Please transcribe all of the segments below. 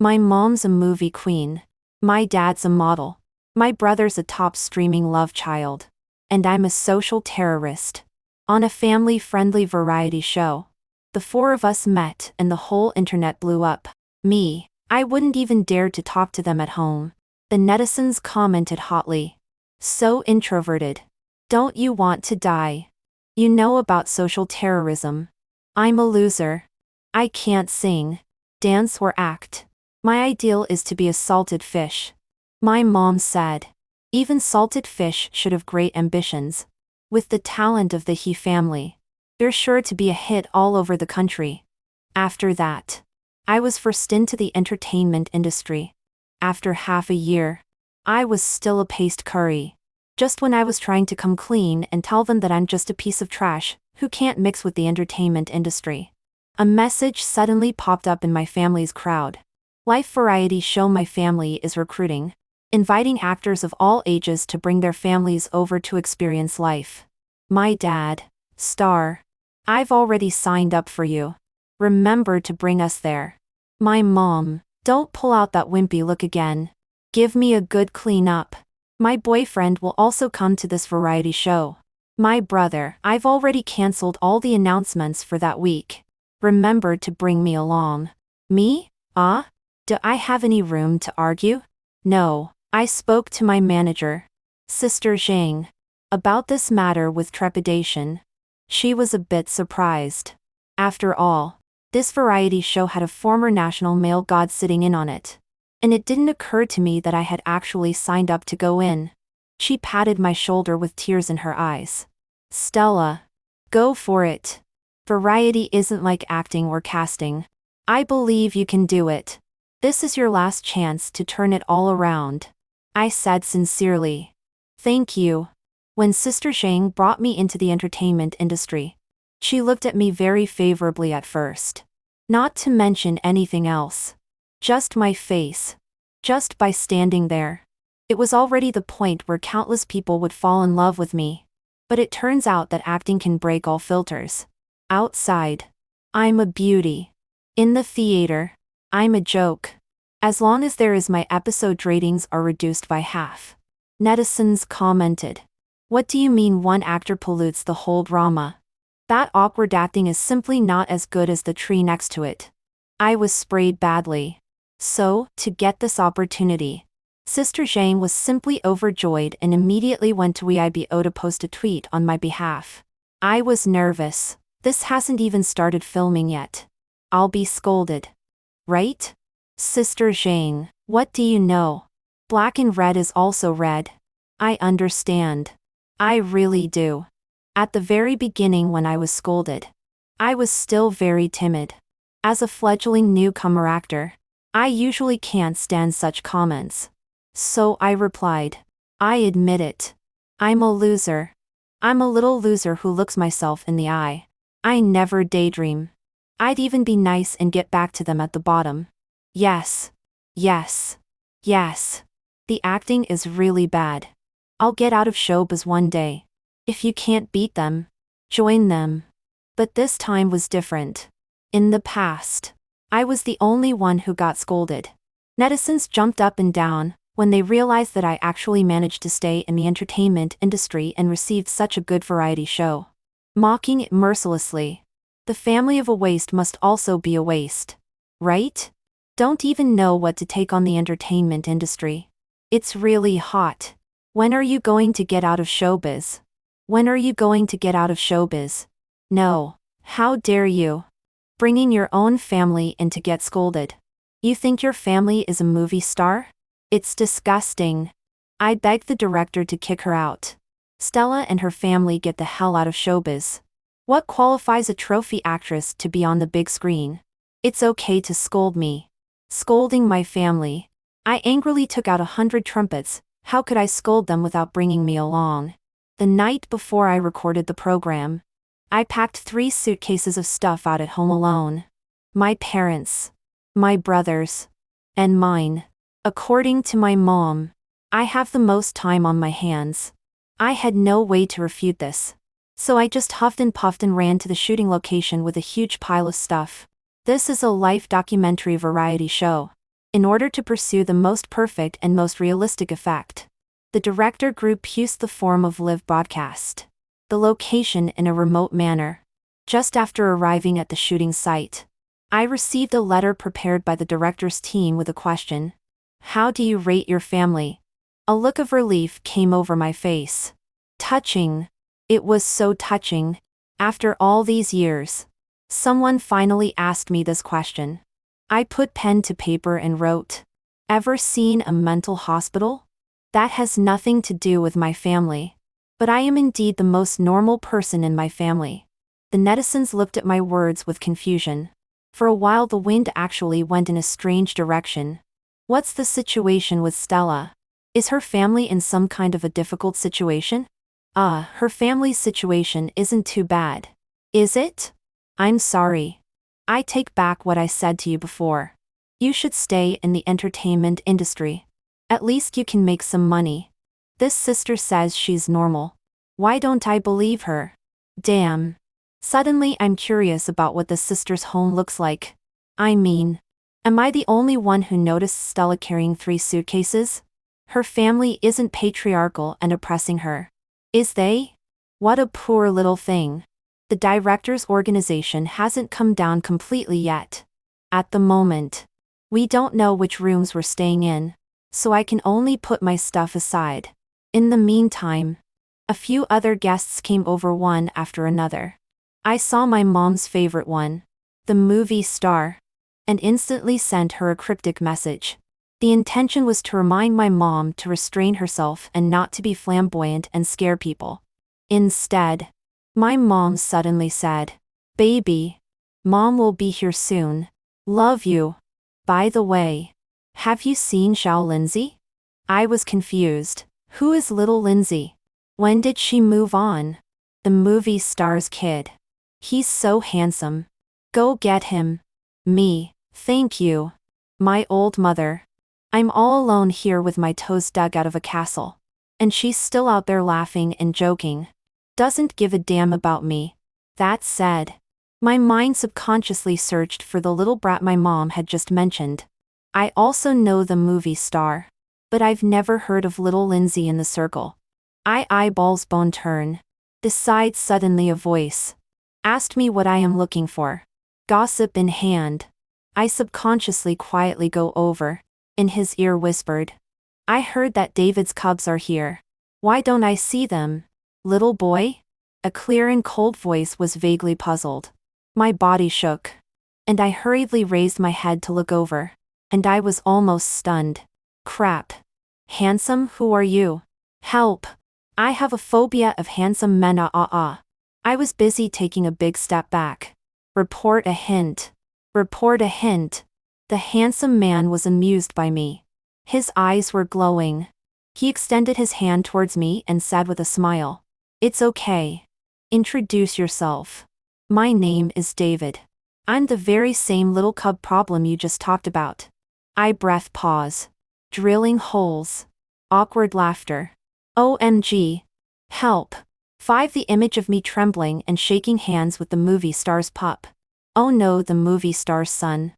My mom's a movie queen. My dad's a model. My brother's a top streaming love child. And I'm a social terrorist. On a family-friendly variety show. The four of us met and the whole internet blew up. Me, I wouldn't even dare to talk to them at home. The netizens commented hotly. So introverted. Don't you want to die? You know about social terrorism. I'm a loser. I can't sing, dance or act. My ideal is to be a salted fish. My mom said. Even salted fish should have great ambitions. With the talent of the He family, they're sure to be a hit all over the country. After that, I was forced into the entertainment industry. After half a year, I was still a paste curry. Just when I was trying to come clean and tell them that I'm just a piece of trash who can't mix with the entertainment industry. A message suddenly popped up in my family's crowd. Life variety show my family is recruiting, inviting actors of all ages to bring their families over to experience life. My dad, star. I've already signed up for you. Remember to bring us there. My mom, don't pull out that wimpy look again. Give me a good clean up. My boyfriend will also come to this variety show. My brother, I've already canceled all the announcements for that week. Remember to bring me along. Me? Do I have any room to argue? No, I spoke to my manager, Sister Zhang, about this matter with trepidation. She was a bit surprised. After all, this variety show had a former national male god sitting in on it. And it didn't occur to me that I had actually signed up to go in. She patted my shoulder with tears in her eyes. Stella, go for it. Variety isn't like acting or casting. I believe you can do it. This is your last chance to turn it all around. I said sincerely. Thank you. When Sister Zhang brought me into the entertainment industry, she looked at me very favorably at first. Not to mention anything else. Just my face. Just by standing there. It was already the point where countless people would fall in love with me. But it turns out that acting can break all filters. Outside, I'm a beauty. In the theater, I'm a joke. As long as there is my episode ratings are reduced by half. Netizens commented. What do you mean one actor pollutes the whole drama? That awkward acting is simply not as good as the tree next to it. I was sprayed badly. So, to get this opportunity, Sister Zhang was simply overjoyed and immediately went to Weibo to post a tweet on my behalf. I was nervous. This hasn't even started filming yet. I'll be scolded. Right? Sister Zhang, what do you know? Black and red is also red. I understand. I really do. At the very beginning when I was scolded, I was still very timid. As a fledgling newcomer actor, I usually can't stand such comments. So I replied. I admit it. I'm a loser. I'm a little loser who looks myself in the eye. I never daydream. I'd even be nice and get back to them at the bottom. Yes. Yes. Yes. The acting is really bad. I'll get out of showbiz one day. If you can't beat them, join them. But this time was different. In the past, I was the only one who got scolded. Netizens jumped up and down when they realized that I actually managed to stay in the entertainment industry and received such a good variety show. Mocking it mercilessly. The family of a waste must also be a waste. Right? Don't even know what to take on the entertainment industry. It's really hot. When are you going to get out of showbiz? When are you going to get out of showbiz? No. How dare you? Bringing your own family in to get scolded. You think your family is a movie star? It's disgusting. I begged the director to kick her out. Stella and her family get the hell out of showbiz. What qualifies a trophy actress to be on the big screen? It's okay to scold me. Scolding my family. I angrily took out 100 trumpets. How could I scold them without bringing me along? The night before I recorded the program, I packed 3 suitcases of stuff out at home alone. My parents, my brothers, and mine. According to my mom, I have the most time on my hands. I had no way to refute this. So I just huffed and puffed and ran to the shooting location with a huge pile of stuff. This is a life documentary variety show. in order to pursue the most perfect and most realistic effect. The director group used the form of live broadcast. The location in a remote manner. Just after arriving at the shooting site, I received a letter prepared by the director's team with a question. How do you rate your family? A look of relief came over my face. Touching. It was so touching. After all these years, someone finally asked me this question. I put pen to paper and wrote, ever seen a mental hospital? That has nothing to do with my family. But I am indeed the most normal person in my family. The netizens looked at my words with confusion. For a while the wind actually went in a strange direction. What's the situation with Stella? Is her family in some kind of a difficult situation? Her family's situation isn't too bad. Is it? I'm sorry. I take back what I said to you before. You should stay in the entertainment industry. At least you can make some money. This sister says she's normal. Why don't I believe her? Damn. Suddenly I'm curious about what the sister's home looks like. I mean, am I the only one who noticed Stella carrying 3 suitcases? Her family isn't patriarchal and oppressing her. Is they? What a poor little thing. The director's organization hasn't come down completely yet. At the moment, we don't know which rooms we're staying in, so I can only put my stuff aside. In the meantime, a few other guests came over one after another. I saw my mom's favorite one, the movie star, and instantly sent her a cryptic message. The intention was to remind my mom to restrain herself and not to be flamboyant and scare people. Instead, my mom suddenly said, "Baby, Mom will be here soon. Love you. By the way, have you seen Xiao Lindsay?" I was confused. Who is little Lindsay? When did she move on? The movie star's kid. He's so handsome. Go get him. Me, thank you. My old mother. I'm all alone here with my toes dug out of a castle. And she's still out there laughing and joking. Doesn't give a damn about me. That said, my mind subconsciously searched for the little brat my mom had just mentioned. I also know the movie star. But I've never heard of little Lindsay in the circle. Eyeballs bone turn. Decides suddenly a voice. Asked me what I am looking for. Gossip in hand. I subconsciously quietly go over. In his ear whispered. I heard that David's cubs are here. Why don't I see them? Little boy? A clear and cold voice was vaguely puzzled. My body shook. And I hurriedly raised my head to look over. And I was almost stunned. Crap. Handsome, who are you? Help. I have a phobia of handsome men. I was busy taking a big step back. Report a hint. Report a hint. The handsome man was amused by me. His eyes were glowing. He extended his hand towards me and said with a smile. It's okay. Introduce yourself. My name is David. I'm the very same little cub problem you just talked about. I breath pause. Drilling holes. Awkward laughter. OMG. Help. 5. The image of me trembling and shaking hands with the movie star's pup. Oh no, the movie star's son.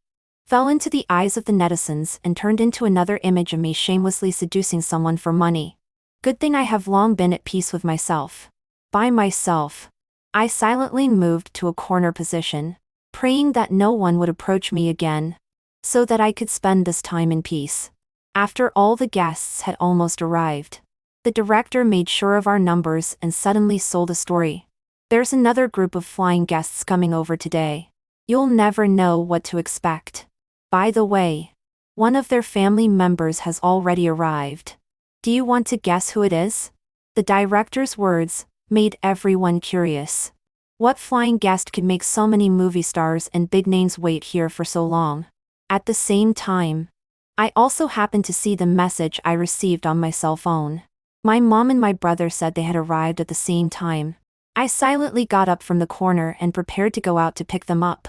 Fell into the eyes of the netizens and turned into another image of me shamelessly seducing someone for money. Good thing I have long been at peace with myself. By myself. I silently moved to a corner position, praying that no one would approach me again, so that I could spend this time in peace. After all the guests had almost arrived, the director made sure of our numbers and suddenly sold a story. There's another group of flying guests coming over today. You'll never know what to expect. By the way, one of their family members has already arrived. Do you want to guess who it is? The director's words made everyone curious. What flying guest could make so many movie stars and big names wait here for so long? At the same time, I also happened to see the message I received on my cell phone. My mom and my brother said they had arrived at the same time. I silently got up from the corner and prepared to go out to pick them up.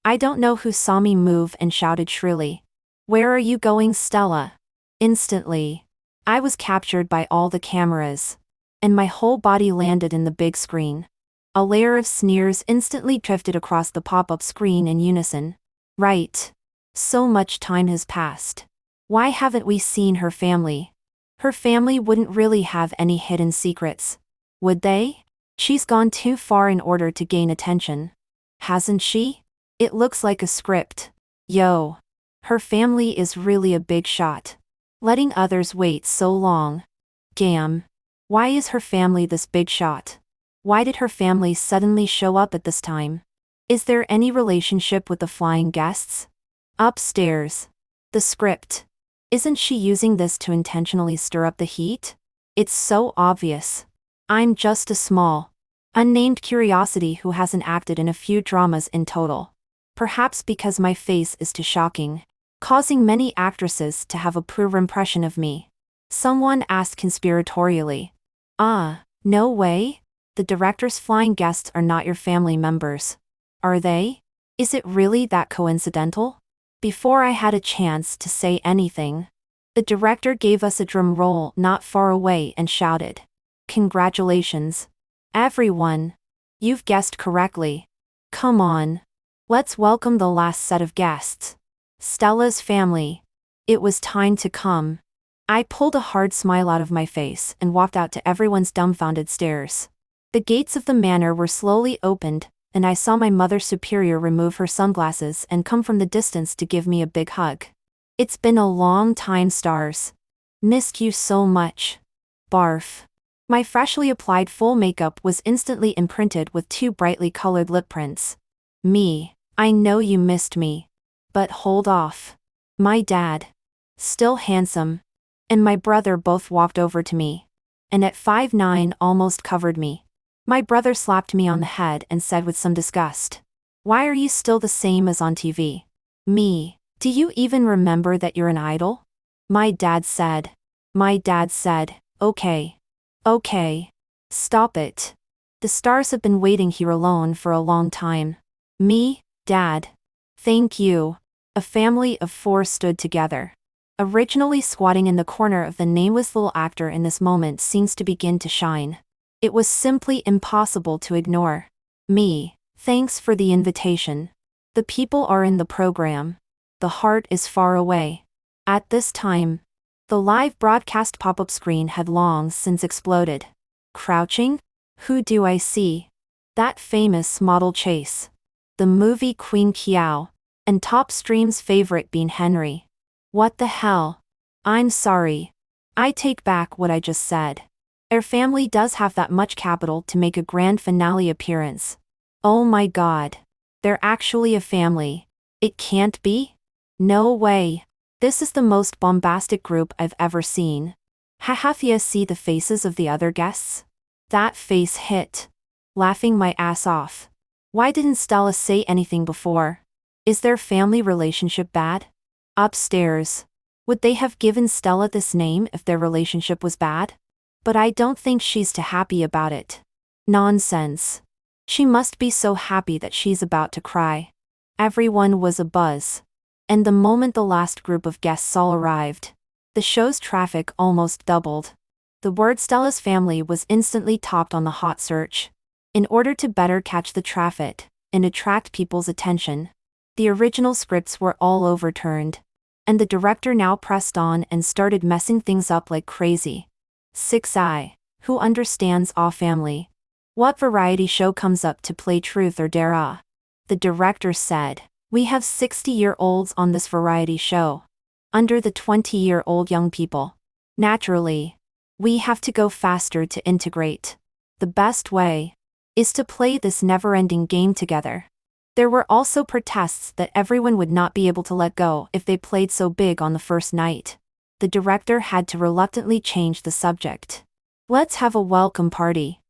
I don't know who saw me move and shouted shrilly. Where are you going, Stella? Instantly, I was captured by all the cameras. And my whole body landed in the big screen. A layer of sneers instantly drifted across the pop-up screen in unison. Right. So much time has passed. Why haven't we seen her family? Her family wouldn't really have any hidden secrets. Would they? She's gone too far in order to gain attention. Hasn't she? It looks like a script. Yo. Her family is really a big shot. Letting others wait so long. Gam. Why is her family this big shot? Why did her family suddenly show up at this time? Is there any relationship with the flying guests? Upstairs. The script. Isn't she using this to intentionally stir up the heat? It's so obvious. I'm just a small, unnamed curiosity who hasn't acted in a few dramas in total. Perhaps because my face is too shocking, causing many actresses to have a poor impression of me. Someone asked conspiratorially. No way? The director's flying guests are not your family members. Are they? Is it really that coincidental? Before I had a chance to say anything, the director gave us a drum roll not far away and shouted, "Congratulations, everyone. You've guessed correctly. Come on. Let's welcome the last set of guests. Stella's family." It was time to come. I pulled a hard smile out of my face and walked out to everyone's dumbfounded stares. The gates of the manor were slowly opened, and I saw my mother superior remove her sunglasses and come from the distance to give me a big hug. "It's been a long time, stars. Missed you so much." Barf. My freshly applied full makeup was instantly imprinted with 2 brightly colored lip prints. Me. I know you missed me. But hold off. My dad. Still handsome. And my brother both walked over to me. And at 5'9" almost covered me. My brother slapped me on the head and said with some disgust, "Why are you still the same as on TV? Me. Do you even remember that you're an idol?" My dad said, "Okay. Okay. Stop it. The stars have been waiting here alone for a long time." Me, Dad. Thank you. A family of 4 stood together. Originally squatting in the corner of the nameless little actor in this moment seems to begin to shine. It was simply impossible to ignore. Me. Thanks for the invitation. The people are in the program. The heart is far away. At this time, the live broadcast pop-up screen had long since exploded. Crouching? Who do I see? That famous model Chase. The movie Queen Kiao. And Top Stream's favorite Bean Henry. What the hell? I'm sorry. I take back what I just said. Our family does have that much capital to make a grand finale appearance. Oh my god. They're actually a family. It can't be? No way. This is the most bombastic group I've ever seen. Hahathia, see the faces of the other guests? That face hit. Laughing my ass off. Why didn't Stella say anything before? Is their family relationship bad? Upstairs. Would they have given Stella this name if their relationship was bad? But I don't think she's too happy about it. Nonsense. She must be so happy that she's about to cry. Everyone was abuzz. And the moment the last group of guests all arrived, the show's traffic almost doubled. The word Stella's family was instantly topped on the hot search. In order to better catch the traffic and attract people's attention, the original scripts were all overturned. And the director now pressed on and started messing things up like crazy. 6i. Who understands Aw family? What variety show comes up to play truth or dare? The director said, "We have 60-year-olds on this variety show. Under the 20-year-old young people. Naturally, we have to go faster to integrate. The best way is to play this never-ending game together." There were also protests that everyone would not be able to let go if they played so big on the first night. The director had to reluctantly change the subject. "Let's have a welcome party.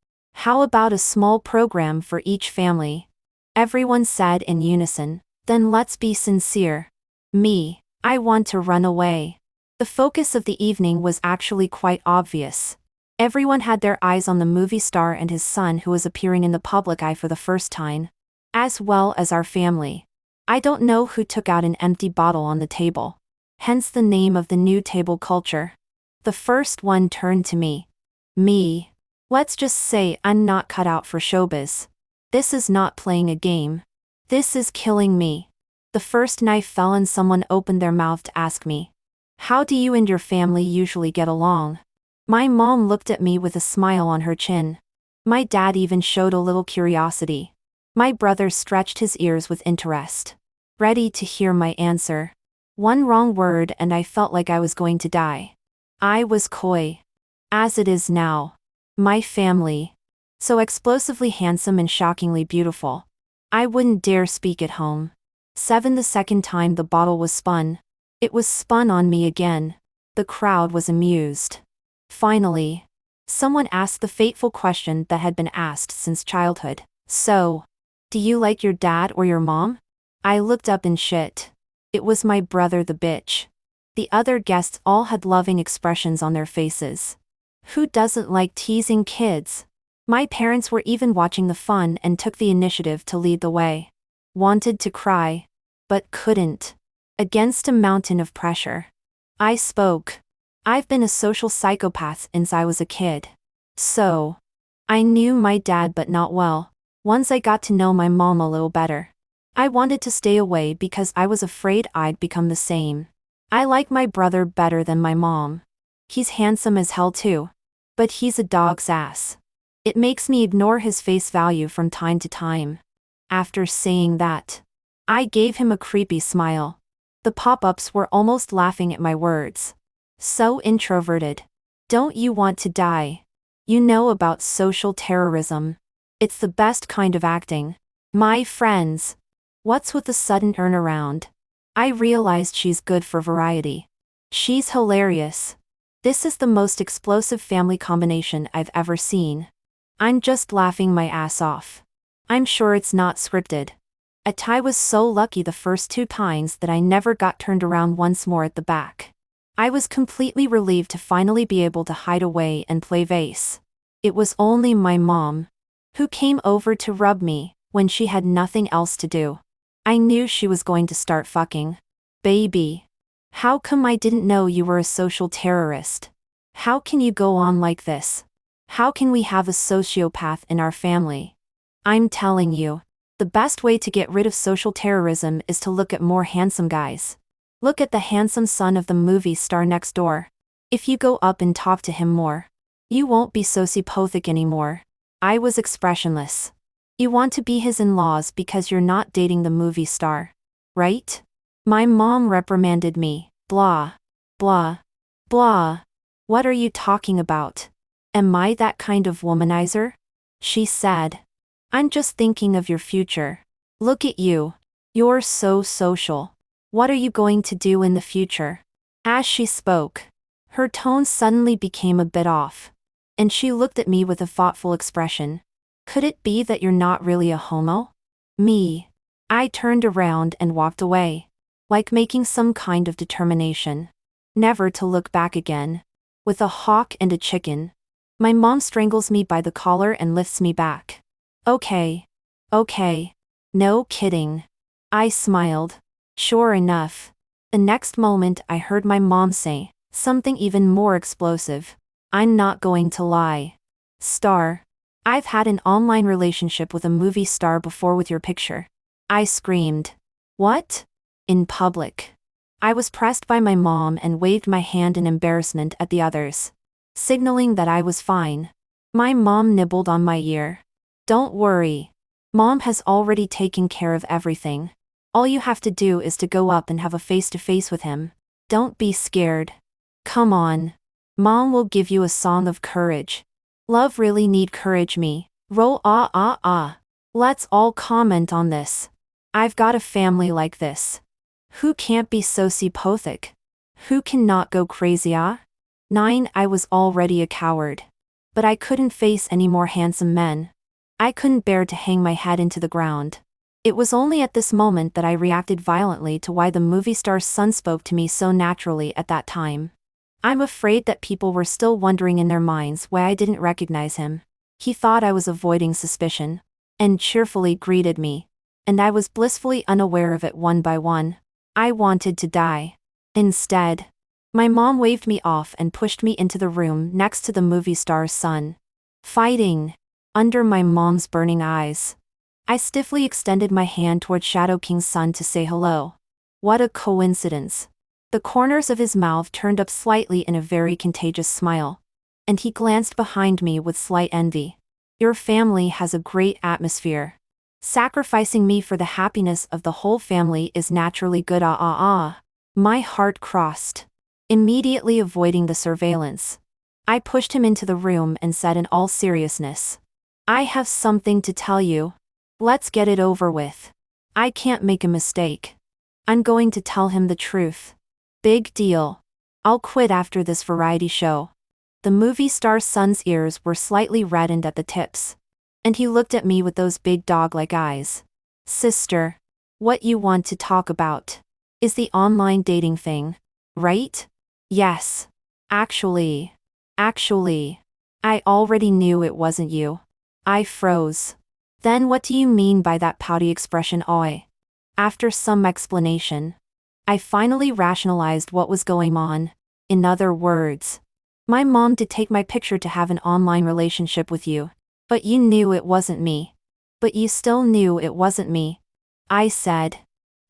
How about a small program for each family?" Everyone said in unison. "Then let's be sincere." Me. I want to run away. The focus of the evening was actually quite obvious. Everyone had their eyes on the movie star and his son who was appearing in the public eye for the first time. As well as our family. I don't know who took out an empty bottle on the table. Hence the name of the new table culture. The first one turned to me. Me. Let's just say I'm not cut out for showbiz. This is not playing a game. This is killing me. The first knife fell and someone opened their mouth to ask me, How do you and your family usually get along? My mom looked at me with a smile on her chin. My dad even showed a little curiosity. My brother stretched his ears with interest, ready to hear my answer. One wrong word and I felt like I was going to die. I was coy. As it is now. My family. So explosively handsome and shockingly beautiful. I wouldn't dare speak at home. 7. The second time the bottle was spun. It was spun on me again. The crowd was amused. Finally, someone asked the fateful question that had been asked since childhood. So, do you like your dad or your mom? I looked up in shit. It was my brother the bitch. The other guests all had loving expressions on their faces. Who doesn't like teasing kids? My parents were even watching the fun and took the initiative to lead the way. Wanted to cry, but couldn't. Against a mountain of pressure. I spoke. I've been a social psychopath since I was a kid. So, I knew my dad but not well. Once I got to know my mom a little better. I wanted to stay away because I was afraid I'd become the same. I like my brother better than my mom. He's handsome as hell too. But he's a dog's ass. It makes me ignore his face value from time to time. After saying that, I gave him a creepy smile. The pop-ups were almost laughing at my words. So introverted. Don't you want to die? You know about social terrorism. It's the best kind of acting. My friends. What's with the sudden turnaround? I realized she's good for variety. She's hilarious. This is the most explosive family combination I've ever seen. I'm just laughing my ass off. I'm sure it's not scripted. I was so lucky the first 2 times that I never got turned around once more at the back. I was completely relieved to finally be able to hide away and play vase. It was only my mom, who came over to rub me when she had nothing else to do. I knew she was going to start fucking. Baby. How come I didn't know you were a social terrorist? How can you go on like this? How can we have a sociopath in our family? I'm telling you. The best way to get rid of social terrorism is to look at more handsome guys. Look at the handsome son of the movie star next door. If you go up and talk to him more, you won't be sociopathic anymore. I was expressionless. You want to be his in-laws because you're not dating the movie star, right? My mom reprimanded me. Blah. Blah. Blah. What are you talking about? Am I that kind of womanizer? She said. I'm just thinking of your future. Look at you. You're so social. What are you going to do in the future? As she spoke, her tone suddenly became a bit off, and she looked at me with a thoughtful expression. Could it be that you're not really a homo? Me. I turned around and walked away, like making some kind of determination, never to look back again. With a hawk and a chicken. My mom strangles me by the collar and lifts me back. Okay. Okay. No kidding. I smiled. Sure enough. The next moment I heard my mom say something even more explosive. I'm not going to lie. Star. I've had an online relationship with a movie star before with your picture. I screamed. What? In public. I was pressed by my mom and waved my hand in embarrassment at the others, signaling that I was fine. My mom nibbled on my ear. Don't worry. Mom has already taken care of everything. All you have to do is to go up and have a face-to-face with him. Don't be scared. Come on. Mom will give you a song of courage. Love really need courage me. Roll Let's all comment on this. I've got a family like this. Who can't be sociopathic? Who cannot go crazy 9. I was already a coward. But I couldn't face any more handsome men. I couldn't bear to hang my head into the ground. It was only at this moment that I reacted violently to why the movie star's son spoke to me so naturally at that time. I'm afraid that people were still wondering in their minds why I didn't recognize him. He thought I was avoiding suspicion, and cheerfully greeted me. And I was blissfully unaware of it one by one. I wanted to die. Instead, my mom waved me off and pushed me into the room next to the movie star's son. Fighting. Under my mom's burning eyes. I stiffly extended my hand toward Shadow King's son to say hello. What a coincidence. The corners of his mouth turned up slightly in a very contagious smile. And he glanced behind me with slight envy. Your family has a great atmosphere. Sacrificing me for the happiness of the whole family is naturally good. My heart crossed. Immediately avoiding the surveillance, I pushed him into the room and said in all seriousness, I have something to tell you. Let's get it over with. I can't make a mistake. I'm going to tell him the truth. Big deal. I'll quit after this variety show. The movie star's son's ears were slightly reddened at the tips. And he looked at me with those big dog-like eyes. Sister, what you want to talk about is the online dating thing, right? Yes. Actually, I already knew it wasn't you. I froze. Then what do you mean by that pouty expression, oi? After some explanation, I finally rationalized what was going on. In other words, my mom did take my picture to have an online relationship with you. But you knew it wasn't me. But you still knew it wasn't me. I said,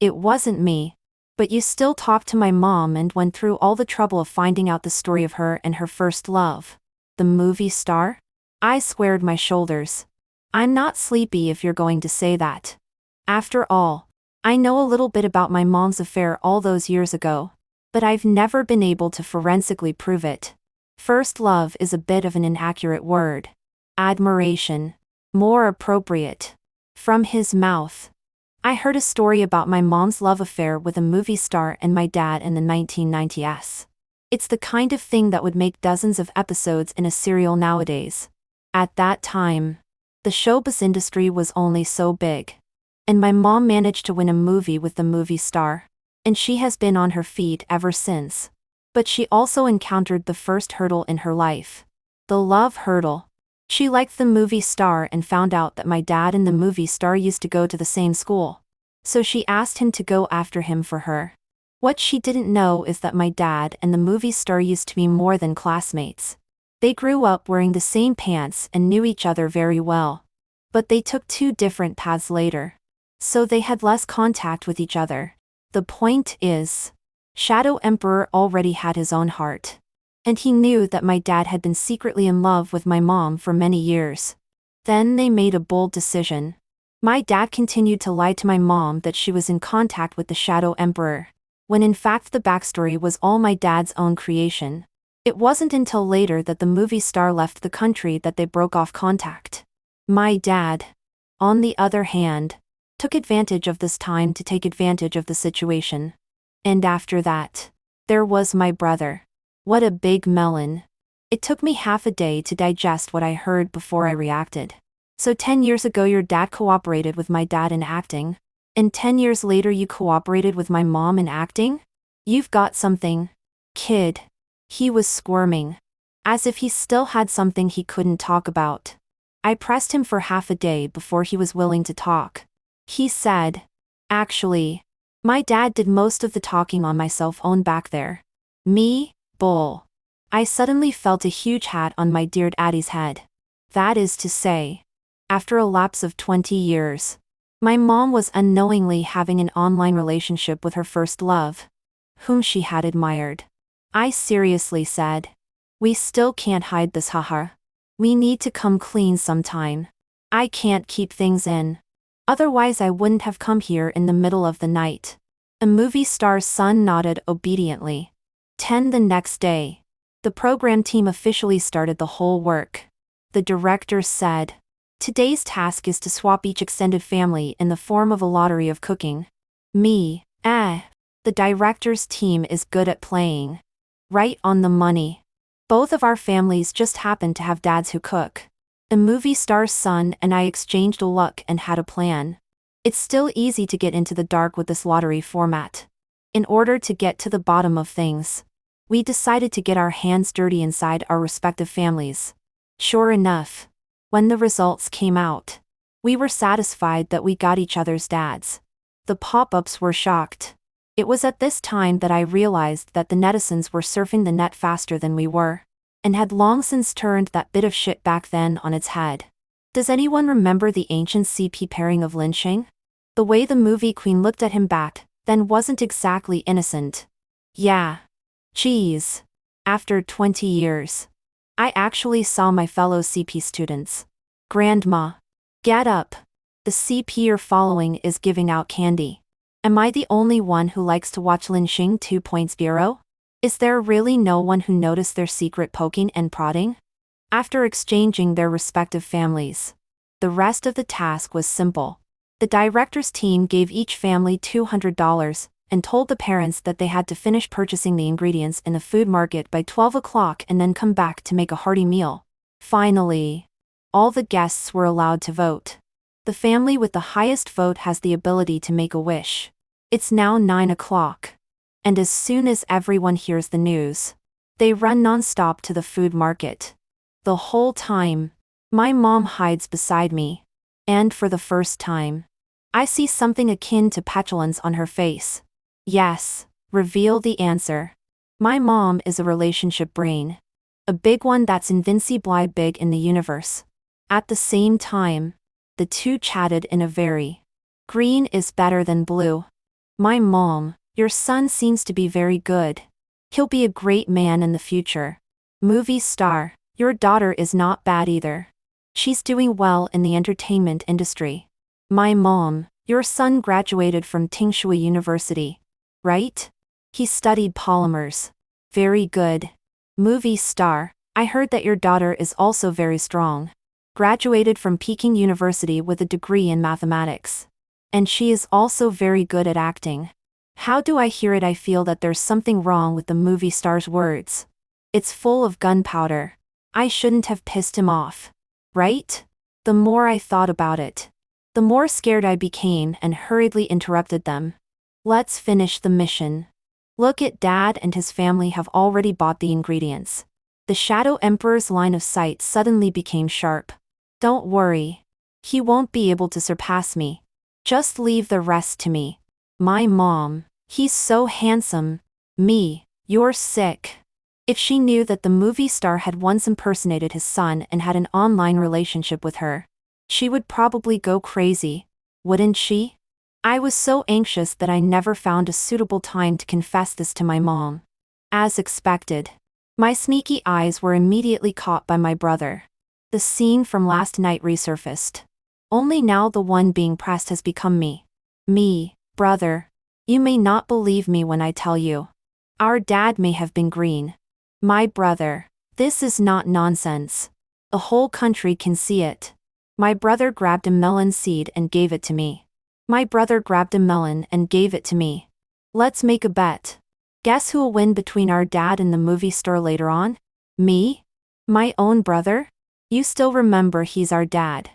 it wasn't me. But you still talked to my mom and went through all the trouble of finding out the story of her and her first love. The movie star? I squared my shoulders. I'm not sleepy if you're going to say that. After all, I know a little bit about my mom's affair all those years ago. But I've never been able to forensically prove it. First love is a bit of an inaccurate word. Admiration. More appropriate. From his mouth. I heard a story about my mom's love affair with a movie star and my dad in the 1990s. It's the kind of thing that would make dozens of episodes in a serial nowadays. At that time, the showbiz industry was only so big. And my mom managed to win a movie with the movie star. And she has been on her feet ever since. But she also encountered the first hurdle in her life. The love hurdle. She liked the movie star and found out that my dad and the movie star used to go to the same school. So she asked him to go after him for her. What she didn't know is that my dad and the movie star used to be more than classmates. They grew up wearing the same pants and knew each other very well. But they took two different paths later. So they had less contact with each other. The point is, Shadow Emperor already had his own heart. And he knew that my dad had been secretly in love with my mom for many years. Then they made a bold decision. My dad continued to lie to my mom that she was in contact with the Shadow Emperor, when in fact the backstory was all my dad's own creation. It wasn't until later that the movie star left the country that they broke off contact. My dad, on the other hand, took advantage of this time to take advantage of the situation. And after that, there was my brother. What a big melon. It took me half a day to digest what I heard before I reacted. So 10 years ago your dad cooperated with my dad in acting, and 10 years later you cooperated with my mom in acting? You've got something, kid. He was squirming, as if he still had something he couldn't talk about. I pressed him for half a day before he was willing to talk. He said, actually, my dad did most of the talking on my cell phone back there. Me? Bull. I suddenly felt a huge hat on my dear daddy's head. That is to say, after a lapse of 20 years, my mom was unknowingly having an online relationship with her first love, whom she had admired. I seriously said, we still can't hide this, haha. We need to come clean sometime. I can't keep things in. Otherwise I wouldn't have come here in the middle of the night. A movie star's son nodded obediently. 10 the next day, the program team officially started the whole work. The director said, today's task is to swap each extended family in the form of a lottery of cooking. Me, the director's team is good at playing. Right on the money. Both of our families just happen to have dads who cook. The movie star's son and I exchanged a look and had a plan. It's still easy to get into the dark with this lottery format. In order to get to the bottom of things, we decided to get our hands dirty inside our respective families. Sure enough, when the results came out, we were satisfied that we got each other's dads. The pop-ups were shocked. It was at this time that I realized that the netizens were surfing the net faster than we were, and had long since turned that bit of shit back then on its head. Does anyone remember the ancient CP pairing of lynching? The way the movie queen looked at him back then wasn't exactly innocent. Yeah. Geez. After 20 years. I actually saw my fellow CP students. Grandma. Get up. The CP you're following is giving out candy. Am I the only one who likes to watch Lin Xing 2.0? Is there really no one who noticed their secret poking and prodding? After exchanging their respective families, the rest of the task was simple. The director's team gave each family $200 and told the parents that they had to finish purchasing the ingredients in the food market by 12 o'clock and then come back to make a hearty meal. Finally, all the guests were allowed to vote. The family with the highest vote has the ability to make a wish. It's now 9 o'clock. And as soon as everyone hears the news, they run non-stop to the food market. The whole time, my mom hides beside me. And for the first time, I see something akin to petulance on her face. Yes, reveal the answer. My mom is a relationship brain. A big one that's invincibly big in the universe. At the same time, the two chatted in a very green is better than blue. My mom, your son seems to be very good. He'll be a great man in the future. Movie star, your daughter is not bad either. She's doing well in the entertainment industry. My mom, your son graduated from Tingshui University. Right? He studied polymers. Very good. Movie star, I heard that your daughter is also very strong. Graduated from Peking University with a degree in mathematics. And she is also very good at acting. How do I hear it? I feel that there's something wrong with the movie star's words. It's full of gunpowder. I shouldn't have pissed him off. Right? The more I thought about it, the more scared I became and hurriedly interrupted them. Let's finish the mission. Look at Dad and his family have already bought the ingredients. The Shadow Emperor's line of sight suddenly became sharp. Don't worry. He won't be able to surpass me. Just leave the rest to me. My mom, he's so handsome. Me, you're sick. If she knew that the movie star had once impersonated his son and had an online relationship with her, she would probably go crazy, wouldn't she? I was so anxious that I never found a suitable time to confess this to my mom. As expected, my sneaky eyes were immediately caught by my brother. The scene from last night resurfaced. Only now the one being pressed has become me. Me, brother. You may not believe me when I tell you. Our dad may have been green. My brother. This is not nonsense. The whole country can see it. My brother grabbed a melon seed and gave it to me. My brother grabbed a melon and gave it to me. Let's make a bet. Guess who'll win between our dad and the movie star later on? Me? My own brother? You still remember he's our dad.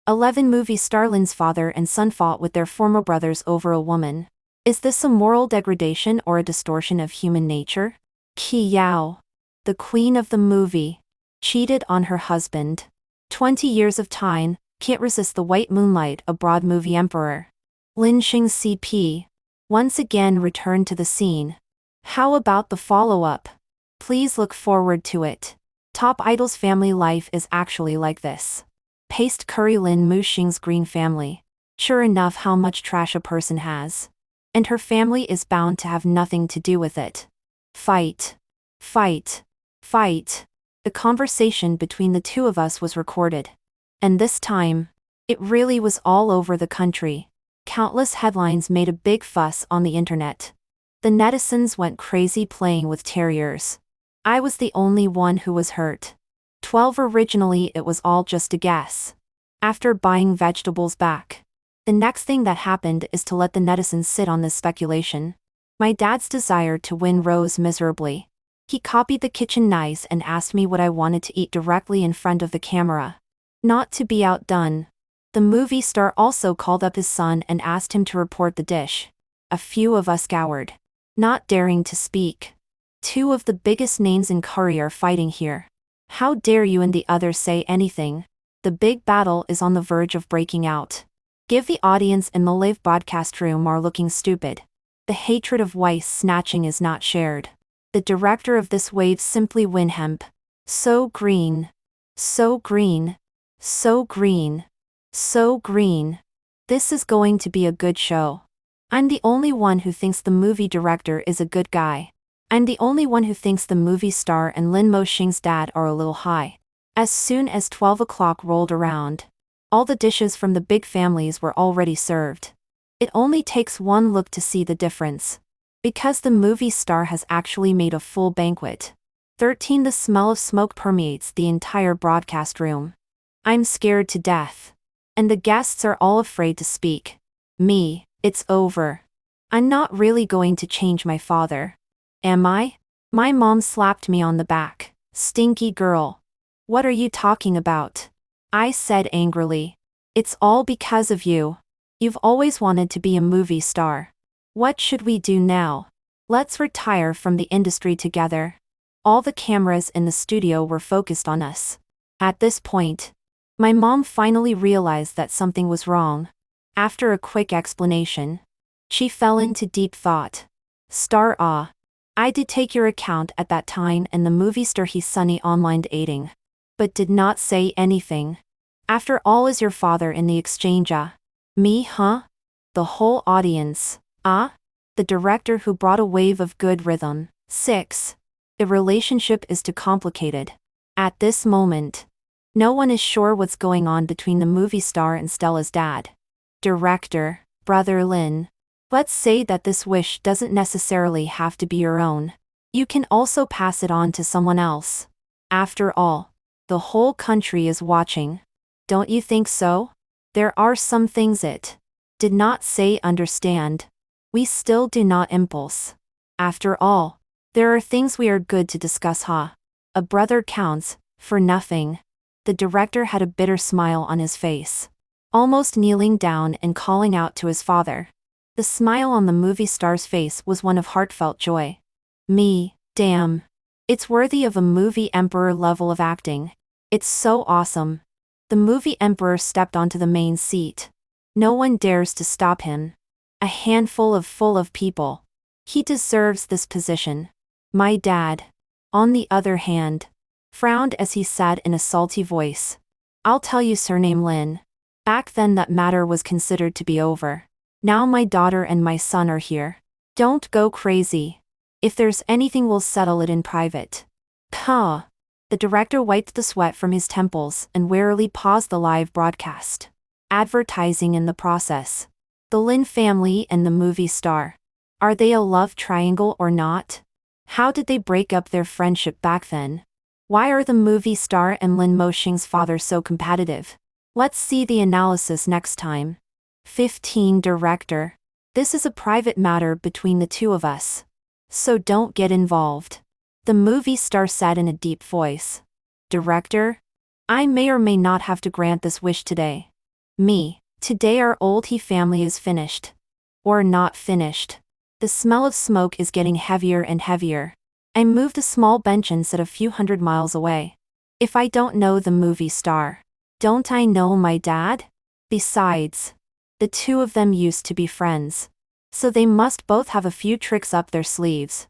11 movie star Lin's father and son fought with their former brothers over a woman. Is this a moral degradation or a distortion of human nature? Qi Yao, the queen of the movie, cheated on her husband. 20 years of time, can't resist the white moonlight, a broad movie emperor. Lin Xing CP once again returned to the scene. How about the follow-up? Please look forward to it. Top Idol's family life is actually like this. Paste curry Lin Mu Xing's green family. Sure enough how much trash a person has. And her family is bound to have nothing to do with it. Fight. Fight. Fight. The conversation between the two of us was recorded. And this time, it really was all over the country. Countless headlines made a big fuss on the internet. The netizens went crazy playing with terriers. I was the only one who was hurt. 12 originally it was all just a guess. After buying vegetables back, the next thing that happened is to let the netizens sit on this speculation. My dad's desire to win rose miserably. He copied the kitchen knives and asked me what I wanted to eat directly in front of the camera. Not to be outdone, the movie star also called up his son and asked him to report the dish. A few of us scoured, not daring to speak. Two of the biggest names in curry are fighting here. How dare you and the others say anything? The big battle is on the verge of breaking out. Give the audience in the live broadcast room are looking stupid. The hatred of Weiss snatching is not shared. The director of this wave simply win hemp. So green. So green. So green. So green. This is going to be a good show. I'm the only one who thinks the movie director is a good guy. I'm the only one who thinks the movie star and Lin Mo Xing's dad are a little high. As soon as 12 o'clock rolled around, all the dishes from the big families were already served. It only takes one look to see the difference. Because the movie star has actually made a full banquet. 13. The smell of smoke permeates the entire broadcast room. I'm scared to death. And the guests are all afraid to speak. Me, it's over. I'm not really going to change my father. Am I? My mom slapped me on the back. Stinky girl. What are you talking about? I said angrily. It's all because of you. You've always wanted to be a movie star. What should we do now? Let's retire from the industry together. All the cameras in the studio were focused on us. At this point, my mom finally realized that something was wrong. After a quick explanation, she fell into deep thought. Star I did take your account at that time and the movie star he's Sunny online dating. But did not say anything. After all, is your father in the exchange? Me, huh? The whole audience. The director who brought a wave of good rhythm. 6. The relationship is too complicated. At this moment, no one is sure what's going on between the movie star and Stella's dad. Director, Brother Lin. Let's say that this wish doesn't necessarily have to be your own. You can also pass it on to someone else. After all, the whole country is watching. Don't you think so? There are some things it did not say understand. We still do not impulse. After all, there are things we are good to discuss, A brother counts for nothing. The director had a bitter smile on his face, almost kneeling down and calling out to his father. The smile on the movie star's face was one of heartfelt joy. Me, damn. It's worthy of a movie emperor level of acting. It's so awesome. The movie emperor stepped onto the main seat. No one dares to stop him. A handful full of people. He deserves this position. My dad, on the other hand, frowned as he said in a salty voice. I'll tell you, surname Lin. Back then that matter was considered to be over. Now my daughter and my son are here. Don't go crazy. If there's anything, we'll settle it in private. The director wiped the sweat from his temples and warily paused the live broadcast. Advertising in the process. The Lin family and the movie star. Are they a love triangle or not? How did they break up their friendship back then? Why are the movie star and Lin Mo Xing's father so competitive? Let's see the analysis next time. 15. Director. This is a private matter between the two of us. So don't get involved. The movie star said in a deep voice. Director? I may or may not have to grant this wish today. Me. Today our old he family is finished. Or not finished. The smell of smoke is getting heavier and heavier. I moved a small bench and sat a few hundred miles away. If I don't know the movie star, don't I know my dad? Besides, the two of them used to be friends. So they must both have a few tricks up their sleeves.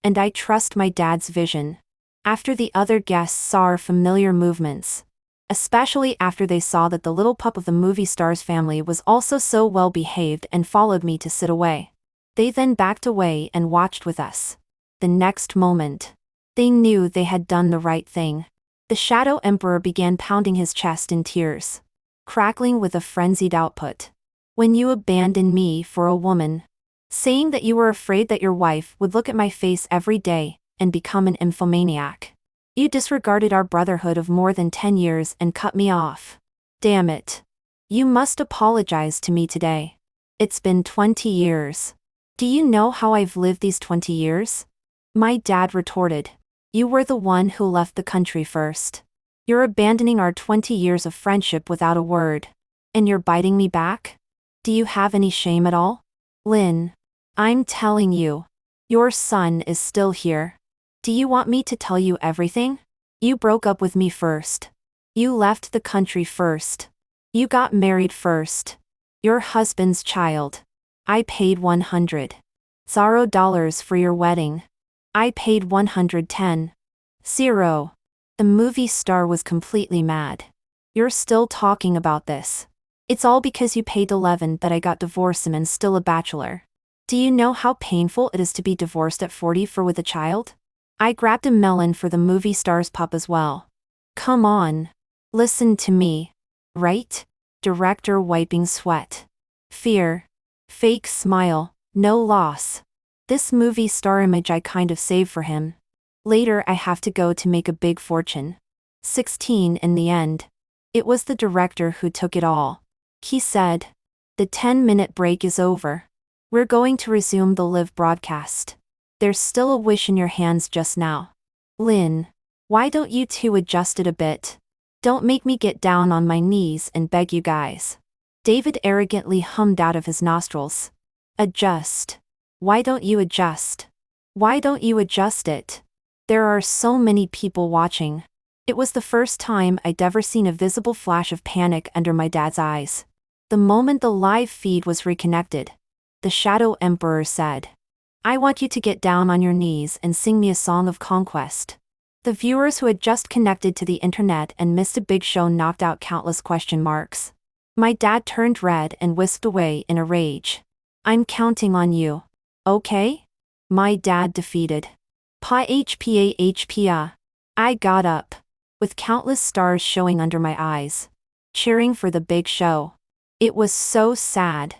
And I trust my dad's vision. After the other guests saw our familiar movements, especially after they saw that the little pup of the movie star's family was also so well behaved and followed me to sit away. They then backed away and watched with us. The next moment, they knew they had done the right thing. The Shadow Emperor began pounding his chest in tears, crackling with a frenzied output. When you abandoned me for a woman, saying that you were afraid that your wife would look at my face every day and become an infomaniac. You disregarded our brotherhood of more than 10 years and cut me off. Damn it. You must apologize to me today. It's been 20 years. Do you know how I've lived these 20 years? My dad retorted. You were the one who left the country first. You're abandoning our 20 years of friendship without a word. And you're biting me back? Do you have any shame at all? Lin, I'm telling you. Your son is still here. Do you want me to tell you everything? You broke up with me first. You left the country first. You got married first. Your husband's child. I paid $100 for your wedding. I paid 110. Zero. The movie star was completely mad. You're still talking about this. It's all because you paid 11 that I got divorced and am still a bachelor. Do you know how painful it is to be divorced at 40 for with a child? I grabbed a melon for the movie star's pup as well. Come on. Listen to me. Right? Director wiping sweat. Fear. Fake smile. No loss. This movie star image I kind of saved for him. Later I have to go to make a big fortune. 16 in the end. It was the director who took it all. He said, "The 10-minute break is over. We're going to resume the live broadcast. There's still a wish in your hands just now. Lynn, why don't you two adjust it a bit? Don't make me get down on my knees and beg you guys." David arrogantly hummed out of his nostrils. Adjust. Why don't you adjust? Why don't you adjust it? There are so many people watching. It was the first time I'd ever seen a visible flash of panic under my dad's eyes. The moment the live feed was reconnected, the Shadow Emperor said, "I want you to get down on your knees and sing me a song of conquest." The viewers who had just connected to the internet and missed a big show knocked out countless question marks. My dad turned red and whisked away in a rage. "I'm counting on you. Okay?" My dad defeated. Pa. I got up, with countless stars showing under my eyes, cheering for the big show. It was so sad.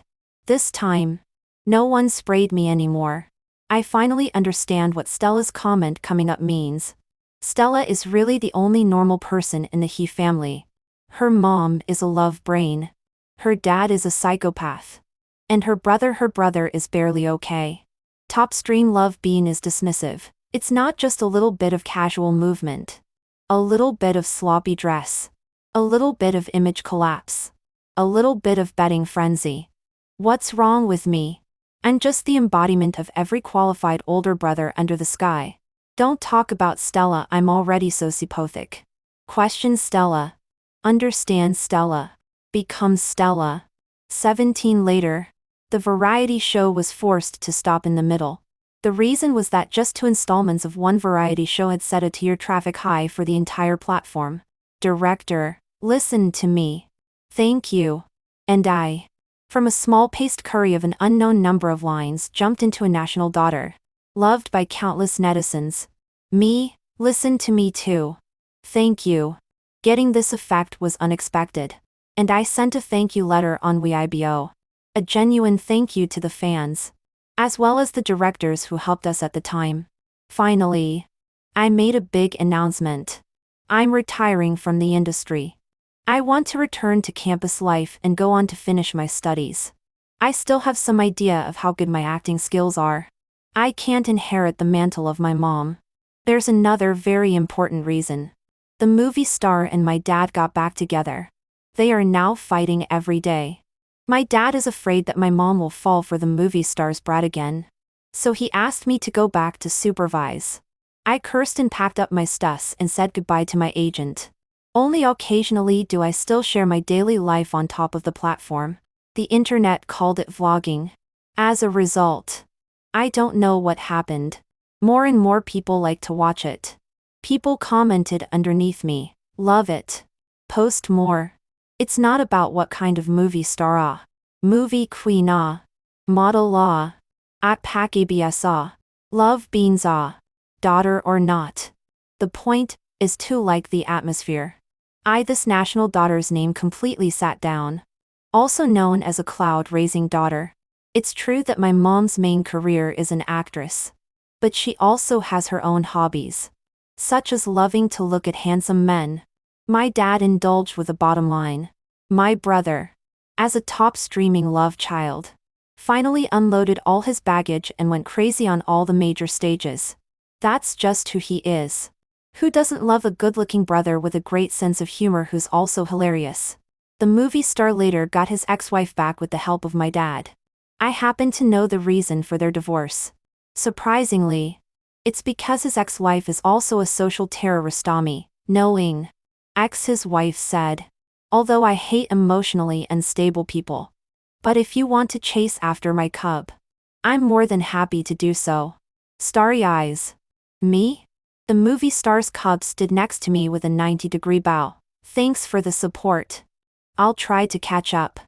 This time, no one sprayed me anymore. I finally understand what Stella's comment coming up means. Stella is really the only normal person in the He family. Her mom is a love brain. Her dad is a psychopath. And her brother is barely okay. Top stream love bean is dismissive. It's not just a little bit of casual movement. A little bit of sloppy dress. A little bit of image collapse. A little bit of betting frenzy. What's wrong with me? I'm just the embodiment of every qualified older brother under the sky. Don't talk about Stella, I'm already sociopathic. Question Stella. Understand Stella. Become Stella. 17 later. The variety show was forced to stop in the middle. The reason was that just 2 installments of one variety show had set a tier traffic high for the entire platform. Director, listen to me. Thank you. And I, from a small paste curry of an unknown number of lines, jumped into a national daughter. Loved by countless netizens. Me, listen to me too. Thank you. Getting this effect was unexpected. And I sent a thank you letter on Weibo. A genuine thank you to the fans, as well as the directors who helped us at the time. Finally, I made a big announcement. I'm retiring from the industry. I want to return to campus life and go on to finish my studies. I still have some idea of how good my acting skills are. I can't inherit the mantle of my mom. There's another very important reason. The movie star and my dad got back together. They are now fighting every day. My dad is afraid that my mom will fall for the movie star's brat again. So he asked me to go back to supervise. I cursed and packed up my stuff and said goodbye to my agent. Only occasionally do I still share my daily life on top of the platform. The internet called it vlogging. As a result, I don't know what happened. More and more people like to watch it. People commented underneath me, "Love it. Post more." It's not about what kind of movie star movie queen model at pack ABS love beans daughter or not. The point is to like the atmosphere. This national daughter's name completely sat down. Also known as a cloud-raising daughter. It's true that my mom's main career is an actress. But she also has her own hobbies. Such as loving to look at handsome men. My dad indulged with a bottom line. My brother, as a top streaming love child, finally unloaded all his baggage and went crazy on all the major stages. That's just who he is. Who doesn't love a good-looking brother with a great sense of humor who's also hilarious? The movie star later got his ex-wife back with the help of my dad. I happen to know the reason for their divorce. Surprisingly, it's because his ex-wife is also a social terrorist. Knowing. His wife said. Although I hate emotionally unstable people. But if you want to chase after my cub, I'm more than happy to do so. Starry eyes. Me? The movie star's cub stood next to me with a 90-degree bow. Thanks for the support. I'll try to catch up.